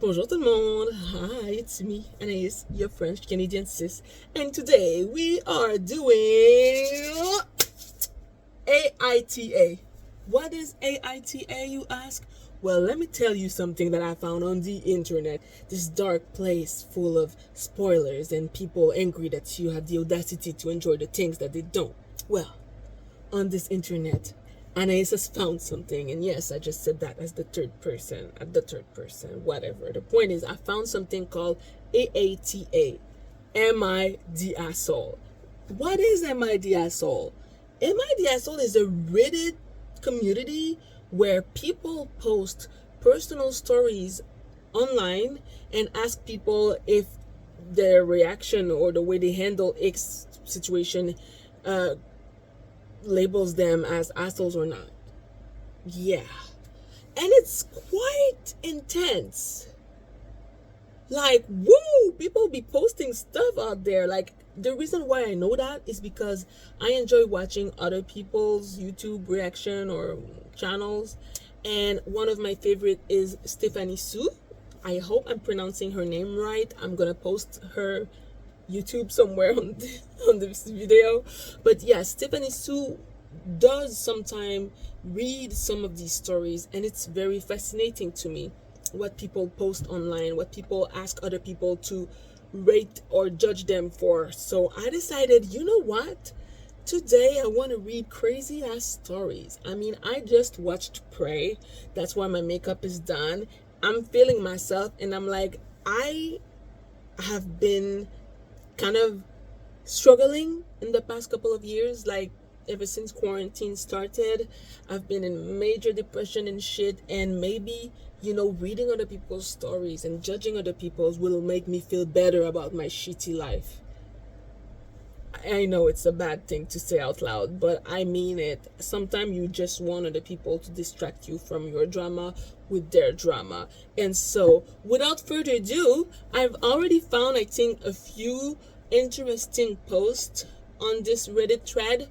Bonjour tout le monde. Hi, it's me, Anaïs, your French Canadian sis. And today we are doing AITA. What is AITA, you ask? Well, let me tell you something that I found on the internet. This dark place full of spoilers and people angry that you have the audacity to enjoy the things that they don't. Well, on this internet, Anaïs has found something, and yes, I just said that as the third person, whatever. The point is, I found something called AATA. Am I the asshole? What is Am I the asshole? Am I the asshole is a Reddit community where people post personal stories online and ask people if their reaction or the way they handle X situation labels them as assholes or not. Yeah. And it's quite intense. Like, woo, people be posting stuff out there. Like, the reason why I know that is because I enjoy watching other people's YouTube reaction or channels. And one of my favorite is Stephanie Sue. I hope I'm pronouncing her name right. I'm gonna post her YouTube somewhere on this video. But yeah, Stephanie Sue does sometimes read some of these stories, and it's very fascinating to me what people post online, what people ask other people to rate or judge them for. So I decided, you know what? Today I want to read crazy ass stories. I mean, I just watched Prey. That's why my makeup is done. I'm feeling myself, and I'm like, I have been kind of struggling in the past couple of years. Like, ever since quarantine started, I've been in major depression and shit. And maybe, reading other people's stories and judging other people's will make me feel better about my shitty life. I know it's a bad thing to say out loud, but I mean it. Sometimes you just want other people to distract you from your drama with their drama. And so, without further ado, I've already found, I think, a few interesting posts on this Reddit thread,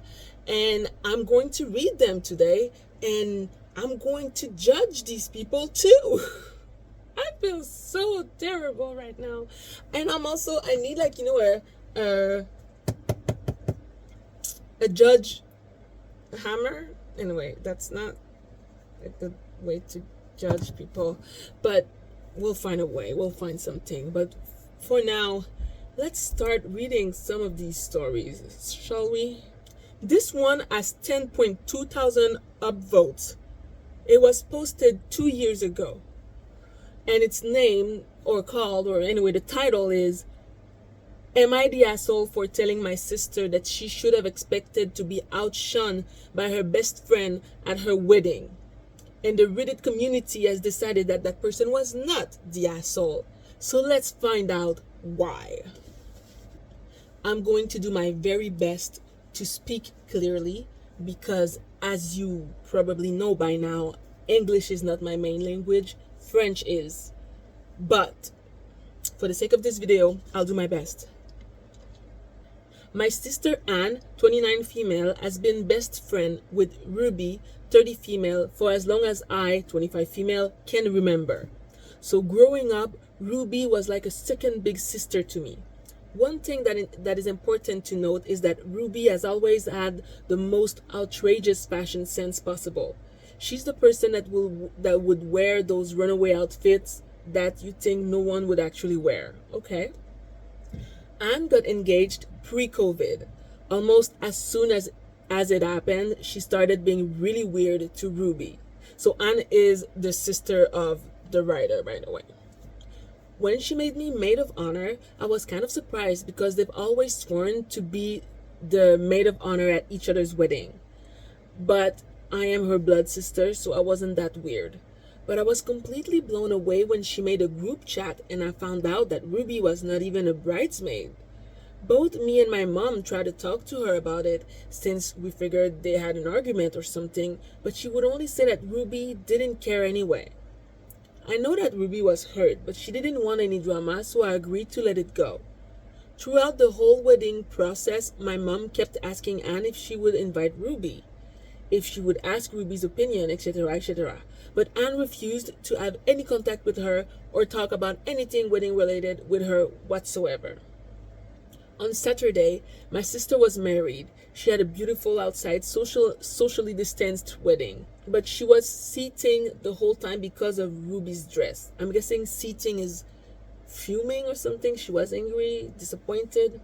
and I'm going to read them today, and I'm going to judge these people too. I feel so terrible right now. And I need a judge hammer. Anyway, that's not a good way to judge people, but we'll find a way, we'll find something. But for now, let's start reading some of these stories, shall we? This one has 10.2 thousand upvotes. It was posted 2 years ago, and its name the title is, Am I the asshole for telling my sister that she should have expected to be outshone by her best friend at her wedding? And the Reddit community has decided that that person was not the asshole. So let's find out why. I'm going to do my very best to speak clearly because, as you probably know by now, English is not my main language, French is. But for the sake of this video, I'll do my best. My sister Anne, 29 female, has been best friend with Ruby, 30 female, for as long as I, 25 female, can remember. So growing up, Ruby was like a second big sister to me. One thing that is important to note is that Ruby has always had the most outrageous fashion sense possible. She's the person that would wear those runaway outfits that you think no one would actually wear, okay? Anne got engaged pre-COVID. Almost as soon as it happened, she started being really weird to Ruby. So Anne is the sister of the writer, by the way. When she made me maid of honor, I was kind of surprised because they've always sworn to be the maid of honor at each other's wedding. But I am her blood sister, so I wasn't that weird. But I was completely blown away when she made a group chat and I found out that Ruby was not even a bridesmaid. Both me and my mom tried to talk to her about it since we figured they had an argument or something, but she would only say that Ruby didn't care anyway. I know that Ruby was hurt, but she didn't want any drama, so I agreed to let it go. Throughout the whole wedding process, my mom kept asking Anne if she would invite Ruby. if she would ask Ruby's opinion, etc., etc. But Anne refused to have any contact with her or talk about anything wedding related with her whatsoever. On Saturday, my sister was married. She had a beautiful outside socially distanced wedding, but she was seating the whole time because of Ruby's dress. I'm guessing seating is fuming or something. She was angry, disappointed.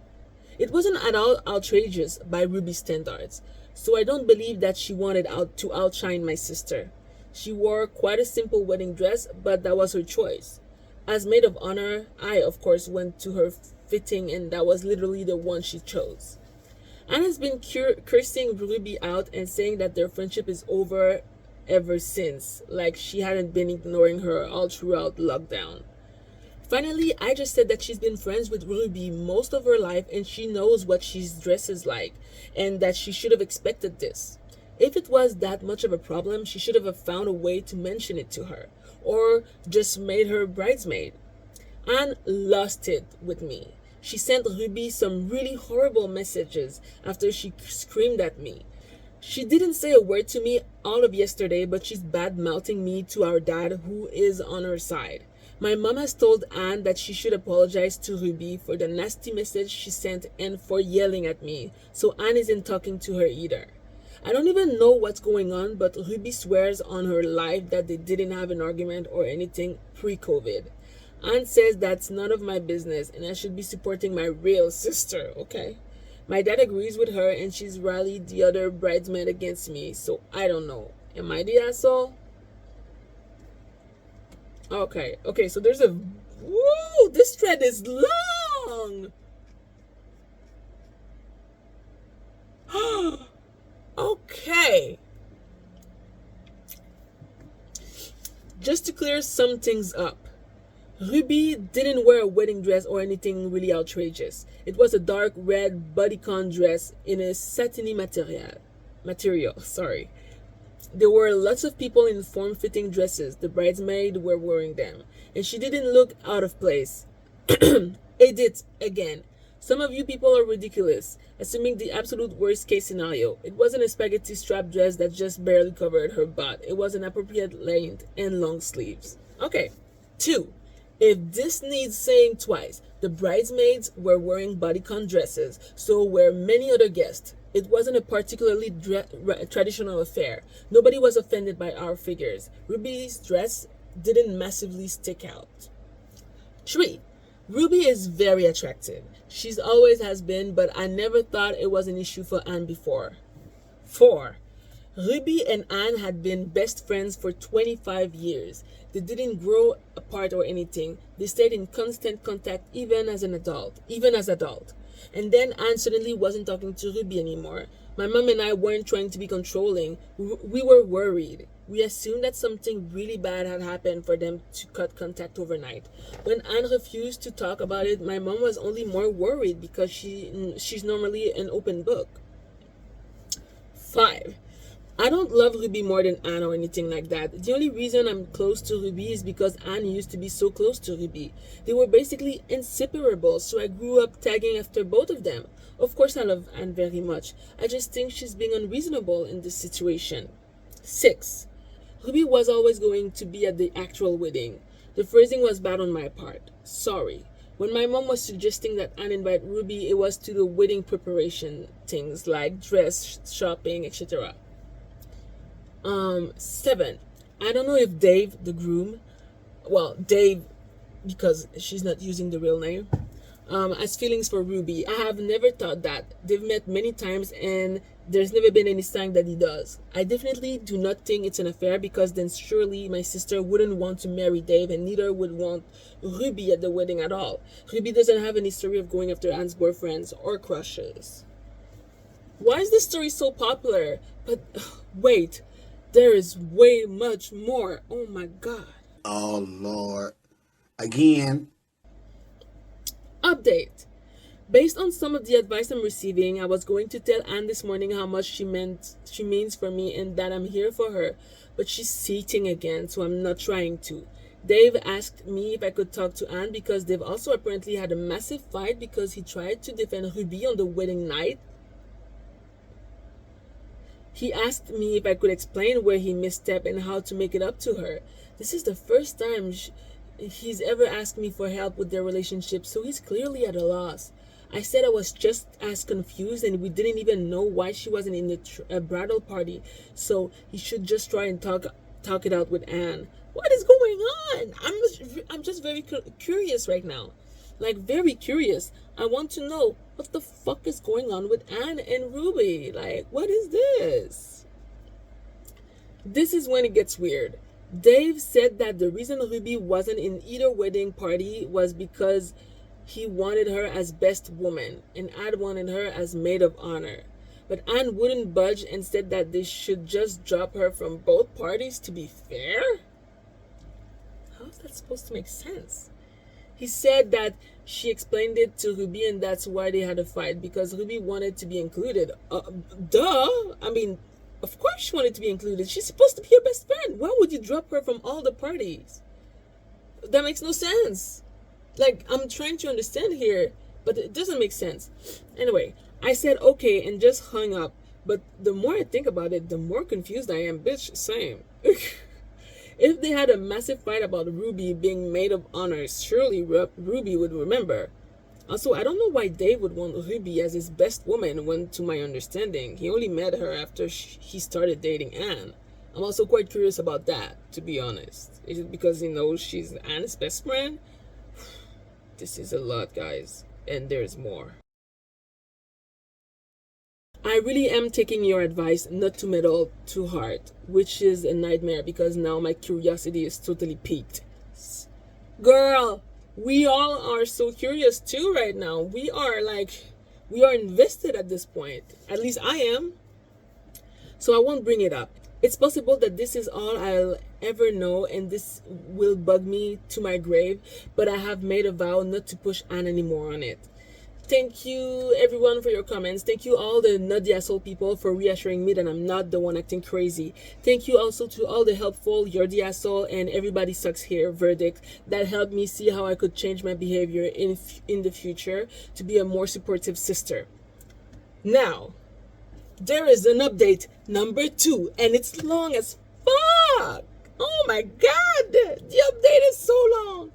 It wasn't at all outrageous by Ruby's standards, so I don't believe that she wanted to outshine my sister. She wore quite a simple wedding dress, but that was her choice. As maid of honor, I, of course, went to her fitting, and that was literally the one she chose. Anne has been cursing Ruby out and saying that their friendship is over ever since, like she hadn't been ignoring her all throughout lockdown. Finally, I just said that she's been friends with Ruby most of her life and she knows what she dresses like, and that she should have expected this. If it was that much of a problem, she should have found a way to mention it to her, or just made her bridesmaid. Anne lost it with me. She sent Ruby some really horrible messages after she screamed at me. She didn't say a word to me all of yesterday, but she's bad-mouthing me to our dad, who is on her side. My mom has told Anne that she should apologize to Ruby for the nasty message she sent and for yelling at me, so Anne isn't talking to her either. I don't even know what's going on, but Ruby swears on her life that they didn't have an argument or anything pre-COVID. Anne says that's none of my business and I should be supporting my real sister, okay? My dad agrees with her and she's rallied the other bridesmaid against me, so I don't know. Am I the asshole? Okay, so there's a... Whoa, this thread is long! Okay. Just to clear some things up. Ruby didn't wear a wedding dress or anything really outrageous. It was a dark red bodycon dress in a satiny material. There were lots of people in form-fitting dresses. The bridesmaids were wearing them, and she didn't look out of place. Edit again. Some of you people are ridiculous, assuming the absolute worst case scenario. It wasn't a spaghetti strap dress that just barely covered her butt. It was an appropriate length and long sleeves. Okay. 2. If this needs saying twice, the bridesmaids were wearing bodycon dresses, so were many other guests. It wasn't a particularly traditional affair. Nobody was offended by our figures. Ruby's dress didn't massively stick out. 3. Ruby is very attractive. She's always has been, but I never thought it was an issue for Anne before. 4. Ruby and Anne had been best friends for 25 years. They didn't grow apart or anything. They stayed in constant contact even as adult. And then Anne suddenly wasn't talking to Ruby anymore. My mom and I weren't trying to be controlling. We were worried. We assumed that something really bad had happened for them to cut contact overnight. When Anne refused to talk about it, my mom was only more worried because she's normally an open book. 5. I don't love Ruby more than Anne or anything like that. The only reason I'm close to Ruby is because Anne used to be so close to Ruby. They were basically inseparable, so I grew up tagging after both of them. Of course I love Anne very much. I just think she's being unreasonable in this situation. 6. Ruby was always going to be at the actual wedding. The phrasing was bad on my part. Sorry. When my mom was suggesting that Anne invite Ruby, it was to the wedding preparation things like dress, shopping, etc. 7. I don't know if Dave, the groom, Dave, because she's not using the real name, has feelings for Ruby. I have never thought that. They've met many times and there's never been any sign that he does. I definitely do not think it's an affair, because then surely my sister wouldn't want to marry Dave and neither would want Ruby at the wedding at all. Ruby doesn't have any history of going after Anne's boyfriends or crushes. Why is this story so popular? But wait, there is way much more. Oh my God. Oh Lord. Again. Update. Based on some of the advice I'm receiving, I was going to tell Anne this morning how much she means for me and that I'm here for her, but she's seating again, so I'm not trying to. Dave asked me if I could talk to Anne because they've also apparently had a massive fight because he tried to defend Ruby on the wedding night. He asked me if I could explain where he misstepped and how to make it up to her. This is the first time he's ever asked me for help with their relationship, so he's clearly at a loss. I said I was just as confused and we didn't even know why she wasn't in the bridal party, so he should just try and talk it out with Anne. What is going on? I'm just very curious right now. Like, very curious. I want to know what the fuck is going on with Anne and Ruby. Like, what is this? This is when it gets weird. Dave said that the reason Ruby wasn't in either wedding party was because he wanted her as best woman and Anne wanted her as maid of honor. But Anne wouldn't budge and said that they should just drop her from both parties to be fair? How is that supposed to make sense? He said that she explained it to Ruby and that's why they had a fight, because Ruby wanted to be included. Duh! I mean, of course she wanted to be included. She's supposed to be your best friend. Why would you drop her from all the parties? That makes no sense. Like, I'm trying to understand here, but it doesn't make sense. Anyway, I said okay and just hung up. But the more I think about it, the more confused I am. Bitch, same. If they had a massive fight about Ruby being maid of honor, surely Ruby would remember. Also, I don't know why Dave would want Ruby as his best woman when, to my understanding, he only met her after he started dating Anne. I'm also quite curious about that, to be honest. Is it because he knows she's Anne's best friend? This is a lot, guys, and there's more. I really am taking your advice not to meddle too hard, which is a nightmare because now my curiosity is totally piqued. Girl, we all are so curious too right now. We are invested at this point. At least I am. So I won't bring it up. It's possible that this is all I'll ever know and this will bug me to my grave, but I have made a vow not to push Anne anymore on it. Thank you everyone for your comments. Thank you all the not the asshole people for reassuring me that I'm not the one acting crazy. Thank you also to all the helpful "you're the asshole" and "everybody sucks here" verdict that helped me see how I could change my behavior in the future to be a more supportive sister. Now, there is an update number 2 and it's long as fuck. Oh my god, the update is so long.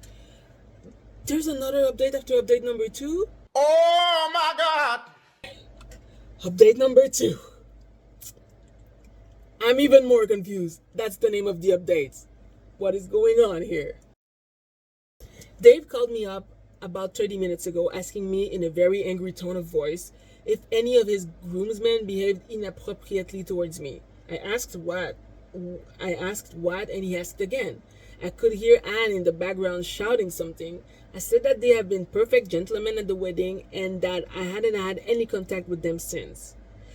There's another update after update number 2. Oh my God! Update number 2. I'm even more confused. That's the name of the update. What is going on here? Dave called me up about 30 minutes ago asking me in a very angry tone of voice if any of his groomsmen behaved inappropriately towards me. I asked what, and he asked again. I could hear Anne in the background shouting something. I said that they have been perfect gentlemen at the wedding and that I hadn't had any contact with them since.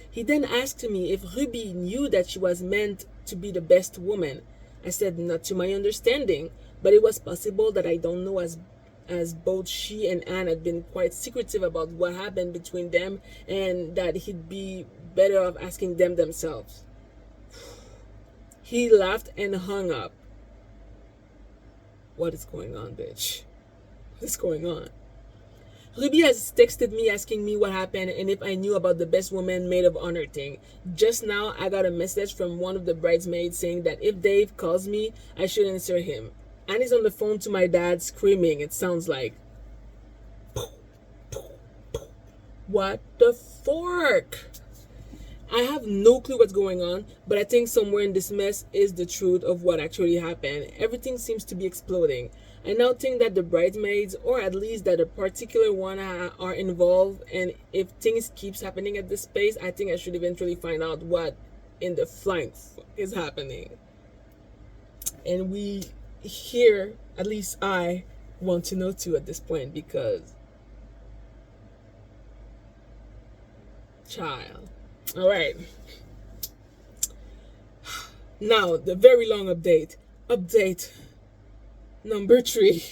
He then asked me if Ruby knew that she was meant to be the best woman. I said not to my understanding, but it was possible that I don't know, as both she and Anne had been quite secretive about what happened between them and that he'd be better off asking them themselves. He laughed and hung up. What is going on, bitch? What is going on? Ruby has texted me asking me what happened and if I knew about the best woman maid of honor thing. Just now, I got a message from one of the bridesmaids saying that if Dave calls me, I should answer him. Anne is on the phone to my dad screaming. It sounds like... What the fork? I have no clue what's going on, but I think somewhere in this mess is the truth of what actually happened. Everything seems to be exploding. I now think that the bridesmaids, or at least that a particular one, are involved, and if things keeps happening at this pace, I think I should eventually find out what in the flying fuck is happening. And we here, at least I, want to know too at this point, because... Child. Alright. Now, the very long update. Update number 3.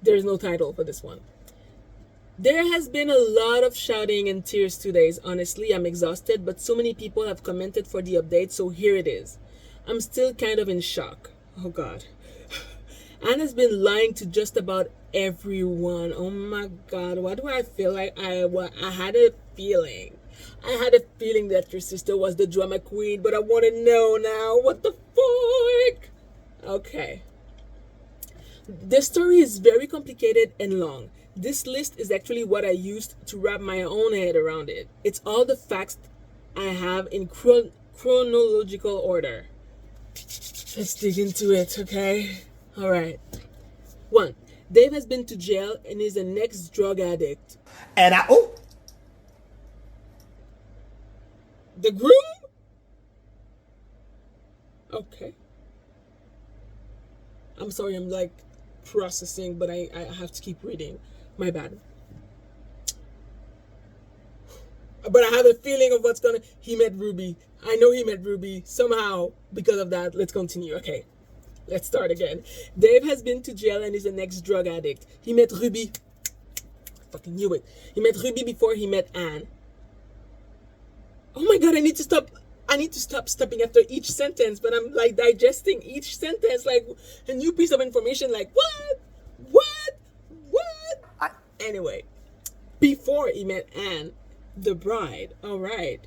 There's no title for this one. There has been a lot of shouting and tears 2 days. Honestly, I'm exhausted, but so many people have commented for the update, so here it is. I'm still kind of in shock. Oh God. Anne has been lying to just about everyone. Oh my God. Why do I feel like I had a feeling? I had a feeling that your sister was the drama queen, but I want to know now. What the fuck? Okay. This story is very complicated and long. This list is actually what I used to wrap my own head around it. It's all the facts I have in chronological order. Let's dig into it, okay? All right. 1. Dave has been to jail and is an ex-drug addict. And The groom? Okay. I'm sorry, I'm like processing, but I have to keep reading. My bad. But I have a feeling of what's gonna. He met Ruby. I know he met Ruby somehow because of that. Let's continue. Okay. Let's start again. Dave has been to jail and is an ex-drug addict. He met Ruby. I fucking knew it. He met Ruby before he met Anne. Oh my god, I need to stop stopping after each sentence, but I'm like digesting each sentence like a new piece of information, like what? Anyway, before he met Anne, the bride. All right.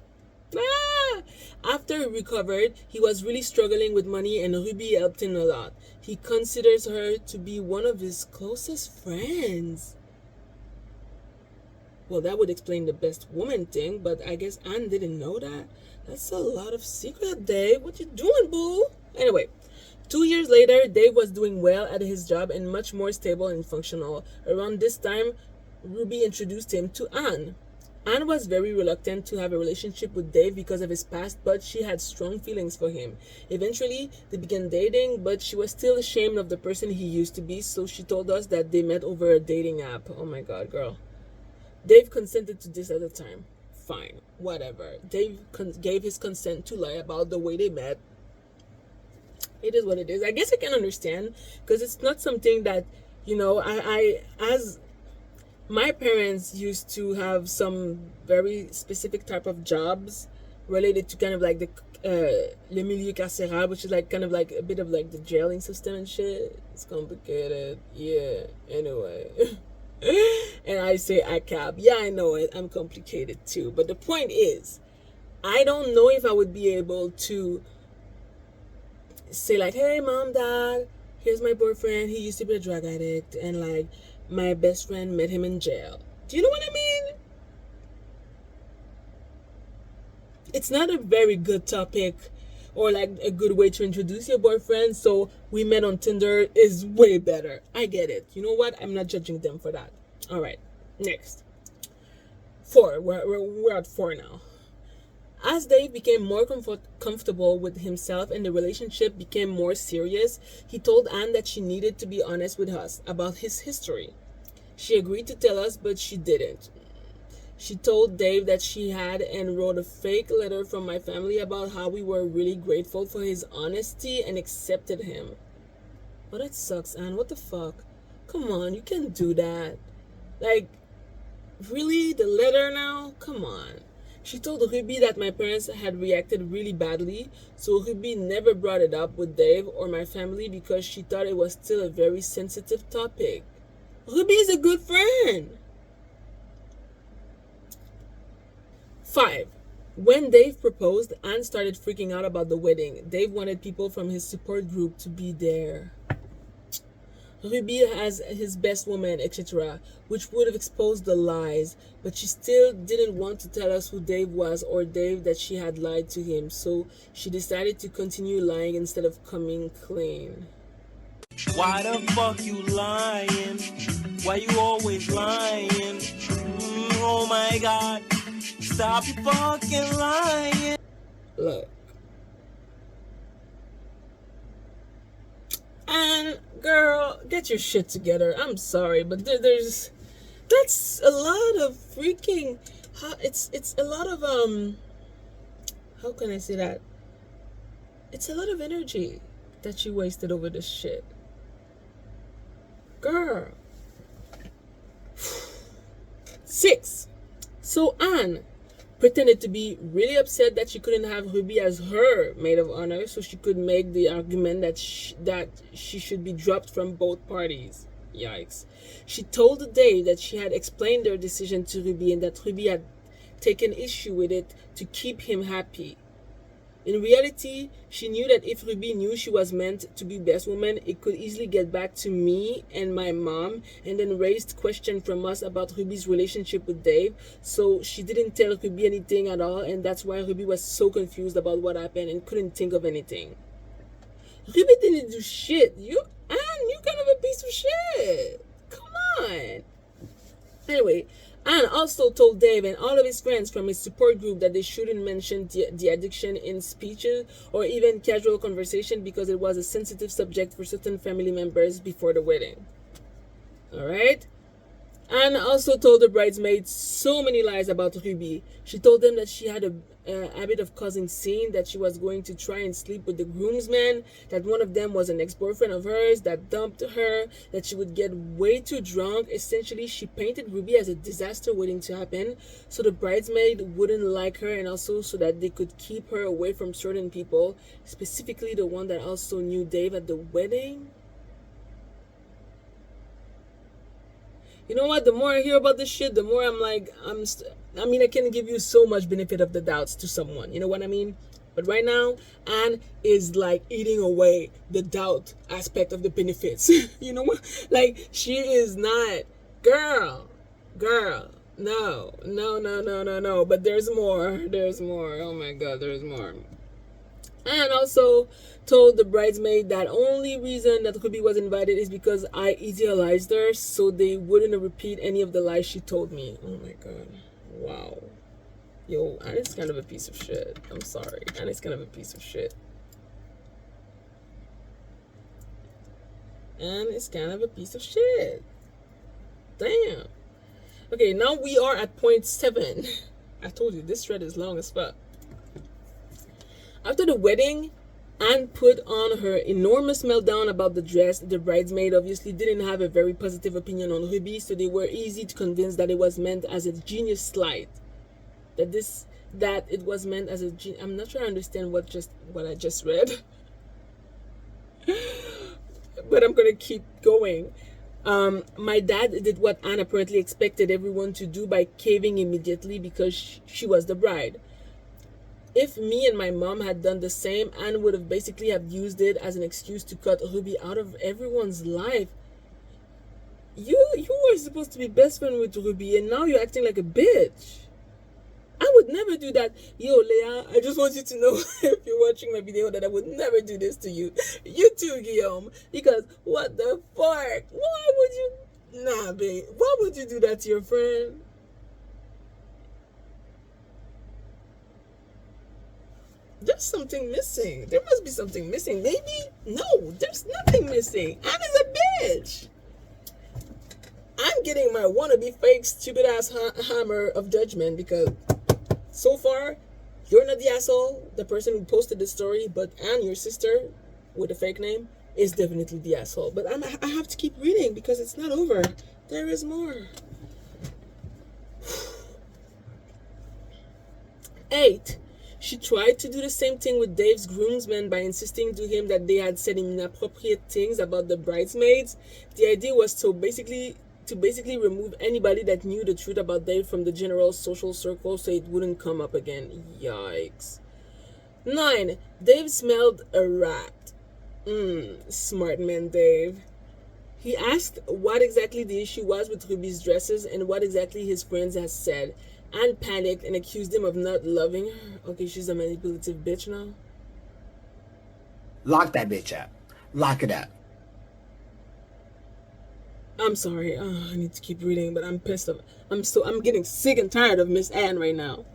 After he recovered, he was really struggling with money and Ruby helped him a lot. He considers her to be one of his closest friends. Well, that would explain the best woman thing, but I guess Anne didn't know that. That's a lot of secret, Dave. What you doing, boo? Anyway, 2 years later, Dave was doing well at his job and much more stable and functional. Around this time, Ruby introduced him to Anne. Anne was very reluctant to have a relationship with Dave because of his past, but she had strong feelings for him. Eventually, they began dating, but she was still ashamed of the person he used to be, so she told us that they met over a dating app. Oh my god, girl. Dave consented to this at the time. Fine, whatever. Dave gave his consent to lie about the way they met. It is what it is. I guess I can understand, because it's not something that, I as my parents used to have some very specific type of jobs related to kind of like the le milieu carcéral, which is like kind of like a bit of like the jailing system and shit. It's complicated. Yeah. Anyway. And I say ACAB. Yeah, I know it. I'm complicated too. But the point is, I don't know if I would be able to say like, hey, mom, dad, here's my boyfriend. He used to be a drug addict. And like, my best friend met him in jail. Do you know what I mean? It's not a very good topic or like a good way to introduce your boyfriend. So we met on Tinder is way better. I get it. You know what? I'm not judging them for that. All right. Next. 4. We're at 4 now. As Dave became more comfortable with himself and the relationship became more serious, he told Anne that she needed to be honest with us about his history. She agreed to tell us, but she didn't. She told Dave that she had and wrote a fake letter from my family about how we were really grateful for his honesty and accepted him. Oh, that sucks, Anne. What the fuck? Come on, you can't do that. Like, really? The letter now? Come on. She told Ruby that my parents had reacted really badly, so Ruby never brought it up with Dave or my family because she thought it was still a very sensitive topic. Ruby is a good friend. 5. When Dave proposed, Anne started freaking out about the wedding. Dave wanted people from his support group to be there. Ruby has his best woman, etc., which would have exposed the lies, but she still didn't want to tell us who Dave was or Dave that she had lied to him, so she decided to continue lying instead of coming clean. Why the fuck you lying? Why you always lying? Oh my god, stop you fucking lying. Look. And girl, get your shit together. I'm sorry, but that's a lot of freaking. It's a lot of How can I say that? It's a lot of energy that you wasted over this shit, girl. 6. So Anne pretended to be really upset that she couldn't have Ruby as her maid of honor, so she could make the argument that she should be dropped from both parties. Yikes. She told Dave that she had explained their decision to Ruby and that Ruby had taken issue with it to keep him happy. In reality, she knew that if Ruby knew she was meant to be best woman, it could easily get back to me and my mom, and then raised questions from us about Ruby's relationship with Dave. So she didn't tell Ruby anything at all, and that's why Ruby was so confused about what happened and couldn't think of anything. Ruby didn't do shit. You kind of a piece of shit. Come on. Anyway, Anne also told Dave and all of his friends from his support group that they shouldn't mention the addiction in speeches or even casual conversation because it was a sensitive subject for certain family members before the wedding. Alright? Anne also told the bridesmaids so many lies about Ruby. She told them that she had a habit of causing scene, that she was going to try and sleep with the groomsmen, that one of them was an ex-boyfriend of hers that dumped her, that she would get way too drunk. Essentially, she painted Ruby as a disaster waiting to happen, so the bridesmaid wouldn't like her, and also so that they could keep her away from certain people, specifically the one that also knew Dave at the wedding. You know what? The more I hear about this shit, the more I'm like, I can give you so much benefit of the doubts to someone. You know what I mean? But right now, Anne is like eating away the doubt aspect of the benefits. You know what? Like, she is not, girl, no. But there's more. Oh my God, there's more. And also told the bridesmaid that only reason that Ruby was invited is because I idealized her, so they wouldn't repeat any of the lies she told me. Oh my God. Wow. Yo, Anna's kind of a piece of shit. I'm sorry. Anna's kind of a piece of shit. Anna's kind of a piece of shit. Damn. Okay, now we are at point 7. I told you, this thread is long as fuck. After the wedding, Anne put on her enormous meltdown about the dress. The bridesmaid obviously didn't have a very positive opinion on Ruby, so they were easy to convince that it was meant as a genius slight. That it was meant as a genius. I'm not sure I understand what I just read. But I'm gonna keep going. My dad did what Anne apparently expected everyone to do by caving immediately because she was the bride. If me and my mom had done the same, Anne would have basically have used it as an excuse to cut Ruby out of everyone's life. You were supposed to be best friend with Ruby, and now you're acting like a bitch. I would never do that. Yo, Leah, I just want you to know, if you're watching my video, that I would never do this to you. You too, Guillaume. Because what the fuck? Why would you? Nah, babe. Why would you do that to your friend? There's something missing. There must be something missing. Maybe? No, there's nothing missing. Anne is a bitch. I'm getting my wannabe fake stupid ass hammer of judgment because so far, you're not the asshole, the person who posted the story, but Anne, your sister, with a fake name, is definitely the asshole. But I have to keep reading because it's not over. There is more. 8. She tried to do the same thing with Dave's groomsmen by insisting to him that they had said inappropriate things about the bridesmaids. The idea was to basically remove anybody that knew the truth about Dave from the general social circle so it wouldn't come up again. Yikes. 9. Dave smelled a rat. Smart man Dave. He asked what exactly the issue was with Ruby's dresses and what exactly his friends had said. Anne panicked and accused him of not loving her. Okay, she's a manipulative bitch now. Lock that bitch up. Lock it up. I'm sorry. I need to keep reading, but I'm pissed off. I'm getting sick and tired of Miss Anne right now.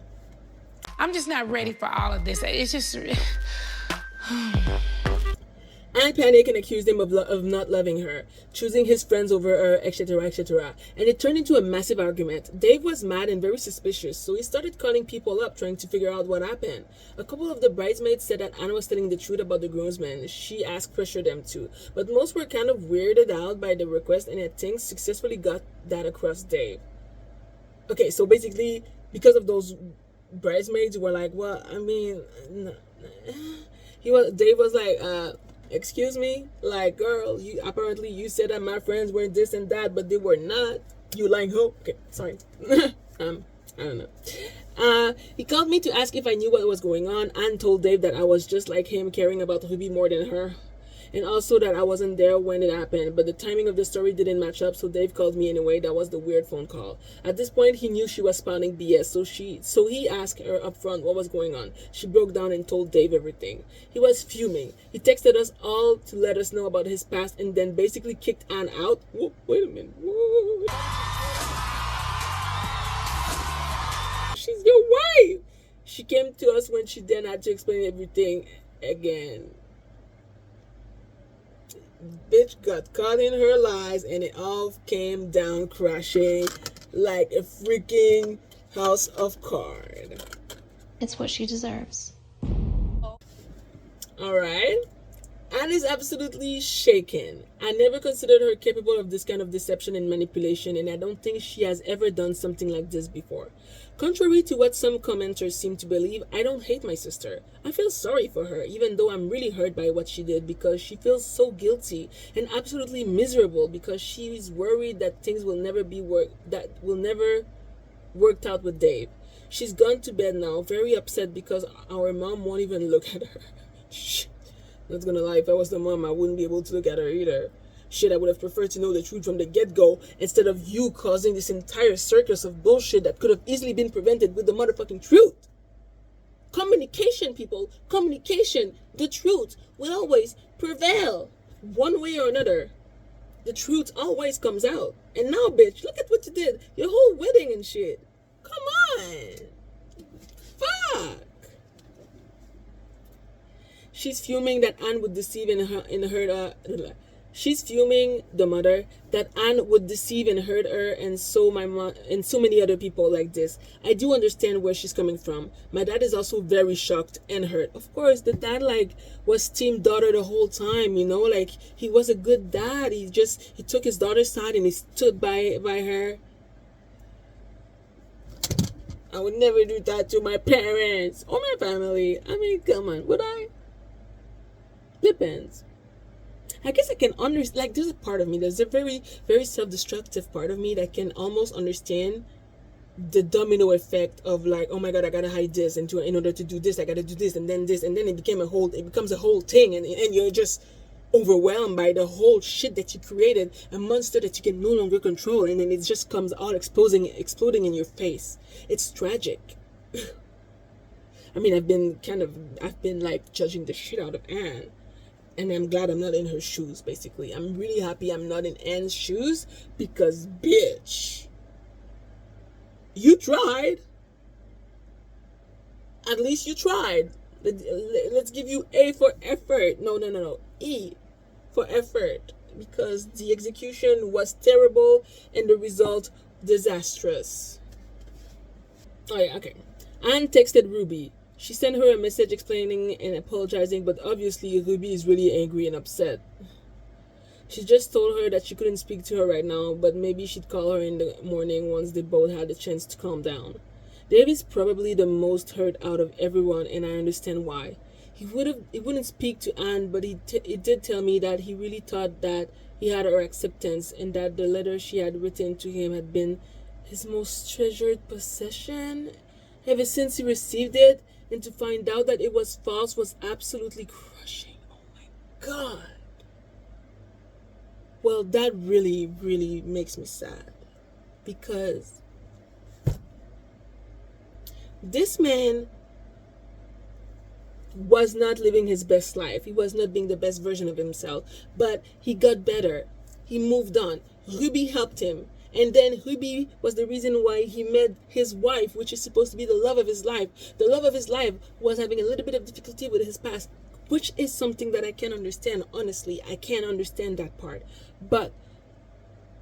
I'm just not ready for all of this. It's just... Anne panicked and accused him of not loving her, choosing his friends over her, etc., etc. And it turned into a massive argument. Dave was mad and very suspicious, so he started calling people up trying to figure out what happened. A couple of the bridesmaids said that Anne was telling the truth about the groomsmen. She asked pressured them to, but most were kind of weirded out by the request, and I think successfully got that across Dave. Okay, so basically, because of those bridesmaids who were like, well, I mean, Dave was like, excuse me, like, girl, you said that my friends were this and that, but they were not. You lying hoe. Okay, sorry. I don't know. He called me to ask if I knew what was going on and told Dave that I was just like him, caring about Ruby more than her. And also that I wasn't there when it happened, but the timing of the story didn't match up, so Dave called me anyway. That was the weird phone call. At this point, he knew she was spouting BS, so he asked her up front what was going on. She broke down and told Dave everything. He was fuming. He texted us all to let us know about his past and then basically kicked Anne out. Whoa, wait a minute. Whoa. She's your wife. She came to us when she then had to explain everything again. Bitch got caught in her lies and it all came down crashing like a freaking house of cards. It's what she deserves. Alright. Anne is absolutely shaken. I never considered her capable of this kind of deception and manipulation, and I don't think she has ever done something like this before. Contrary to what some commenters seem to believe, I don't hate my sister. I feel sorry for her, even though I'm really hurt by what she did, because she feels so guilty and absolutely miserable because she's worried that things will never worked out with Dave. She's gone to bed now, very upset because our mom won't even look at her. Shit. Not gonna lie, if I was the mom, I wouldn't be able to look at her either. Shit, I would have preferred to know the truth from the get-go instead of you causing this entire circus of bullshit that could have easily been prevented with the motherfucking truth. Communication, people. Communication. The truth will always prevail. One way or another. The truth always comes out. And now, bitch, look at what you did. Your whole wedding and shit. Come on. Fuck. She's fuming that Anne would deceive she's fuming, the mother, that Anne would deceive and hurt her and so many other people like this. I do understand where she's coming from. My dad is also very shocked and hurt. Of course, the dad was team daughter the whole time, he was a good dad. He took his daughter's side and he stood by her. I would never do that to my parents or my family. I mean, come on, would I? Depends. I guess I can understand, there's a part of me, there's a very, very self-destructive part of me that can almost understand the domino effect of oh my god, I gotta hide this, and in order to do this, I gotta do this, and then it becomes a whole thing, and you're just overwhelmed by the whole shit that you created, a monster that you can no longer control, and then it just comes all exploding in your face. It's tragic. I mean, I've been judging the shit out of Anne. And I'm glad I'm not in her shoes, basically. I'm really happy I'm not in Anne's shoes because, bitch, you tried. At least you tried. Let's give you A for effort. No. E for effort. Because the execution was terrible and the result disastrous. Oh, yeah, okay. Anne texted Ruby. She sent her a message explaining and apologizing, but obviously Ruby is really angry and upset. She just told her that she couldn't speak to her right now, but maybe she'd call her in the morning once they both had a chance to calm down. Dave is probably the most hurt out of everyone, and I understand why. He wouldn't speak to Anne, but he did tell me that he really thought that he had her acceptance, and that the letter she had written to him had been his most treasured possession ever since he received it. And to find out that it was false was absolutely crushing. Oh my god. Well, that really, really makes me sad. Because this man was not living his best life. He was not being the best version of himself. But he got better. He moved on. Ruby helped him. And then Ruby was the reason why he met his wife, which is supposed to be the love of his life. The love of his life was having a little bit of difficulty with his past, which is something that I can understand. Honestly, I can understand that part. But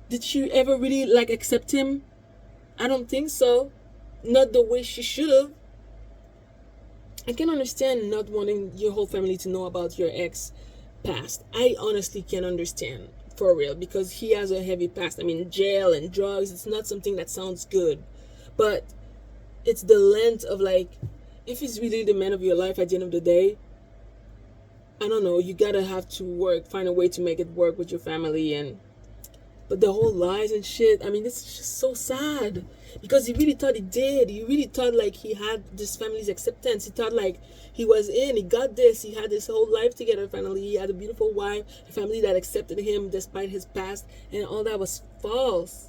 did she ever really accept him? I don't think so. Not the way she should have. I can understand not wanting your whole family to know about your ex past. I honestly can understand. For real, because he has a heavy past. I mean, jail and drugs, it's not something that sounds good. But it's the length of if he's really the man of your life at the end of the day, I don't know, you gotta have to find a way to make it work with your family. And But the whole lies and shit, I mean, this is just so sad. Because he really thought he did. He really thought like he had this family's acceptance. He thought like he was in, he got this, he had this whole life together finally. He had a beautiful wife, a family that accepted him despite his past, and all that was false.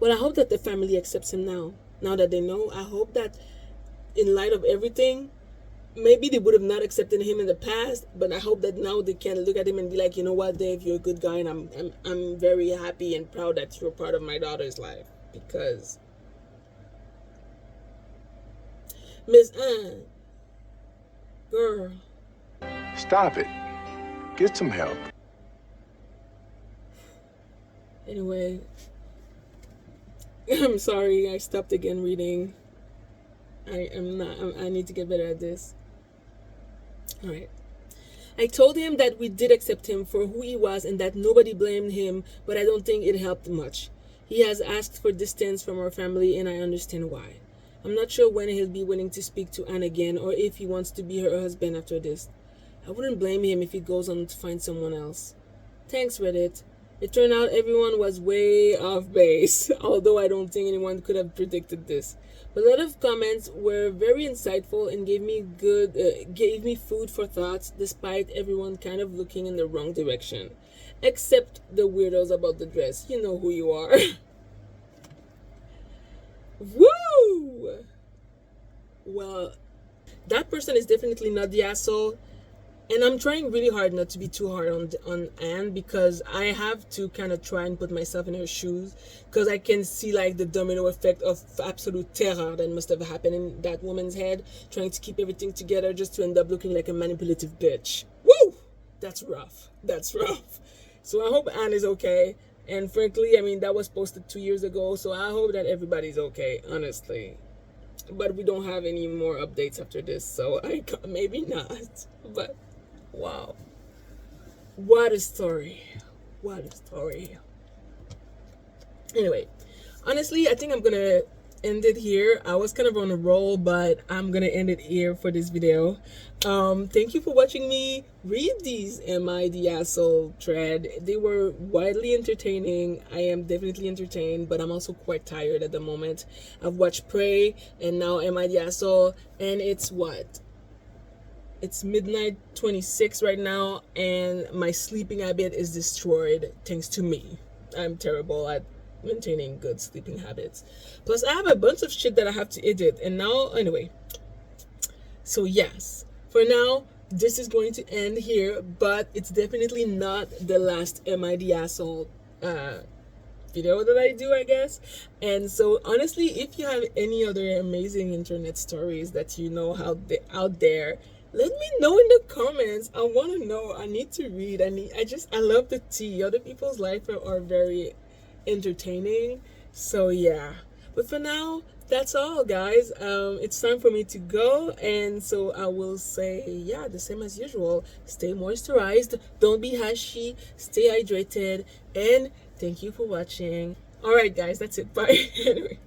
Well, I hope that the family accepts him now that they know. I hope that in light of everything, maybe they would have not accepted him in the past, but I hope that now they can look at him and be like, you know what, Dave, you're a good guy, and I'm very happy and proud that you're part of my daughter's life. Because Miss Anne, girl, Stop it. Get some help. anyway, I'm sorry, I stopped again reading. I need to get better at this. All right. I told him that we did accept him for who he was and that nobody blamed him, but I don't think it helped much. He has asked for distance from our family, and I understand why. I'm not sure when he'll be willing to speak to Anne again, or if he wants to be her husband after this. I wouldn't blame him if he goes on to find someone else. Thanks, Reddit. It turned out everyone was way off base, although I don't think anyone could have predicted this. But a lot of comments were very insightful and gave me food for thoughts, despite everyone kind of looking in the wrong direction. Except the weirdos about the dress. You know who you are. Woo! Well, that person is definitely not the asshole. And I'm trying really hard not to be too hard on Anne, because I have to kind of try and put myself in her shoes, because I can see like the domino effect of absolute terror that must have happened in that woman's head, trying to keep everything together just to end up looking like a manipulative bitch. Woo! That's rough. That's rough. So I hope Anne is okay. And frankly, I mean, that was posted 2 years ago, so I hope that everybody's okay, honestly. But we don't have any more updates after this, so maybe not. But wow, what a story. What a story. Anyway, honestly, I think I'm gonna end it here. I was kind of on a roll, but I'm gonna end it here for this video. Thank you for watching me read these Am I the Asshole thread. They were widely entertaining. I am definitely entertained, but I'm also quite tired at the moment. I've watched Prey and now Am I the Asshole, and it's what? It's midnight 26 right now, and my sleeping habit is destroyed thanks to me. I'm terrible at maintaining good sleeping habits. Plus, I have a bunch of shit that I have to edit, and now, anyway. So, yes, for now, this is going to end here, but it's definitely not the last Am I the Asshole video that I do, I guess. And so, honestly, if you have any other amazing internet stories that you know out there, let me know in the comments. I want to know. I need to read. I love the tea. Other people's life are very entertaining. So yeah. But for now, that's all, guys. It's time for me to go, and so I will say, yeah, the same as usual. Stay moisturized. Don't be hashy. Stay hydrated, and thank you for watching. All right, guys, that's it. Bye. Anyway,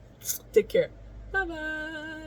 take care. Bye bye.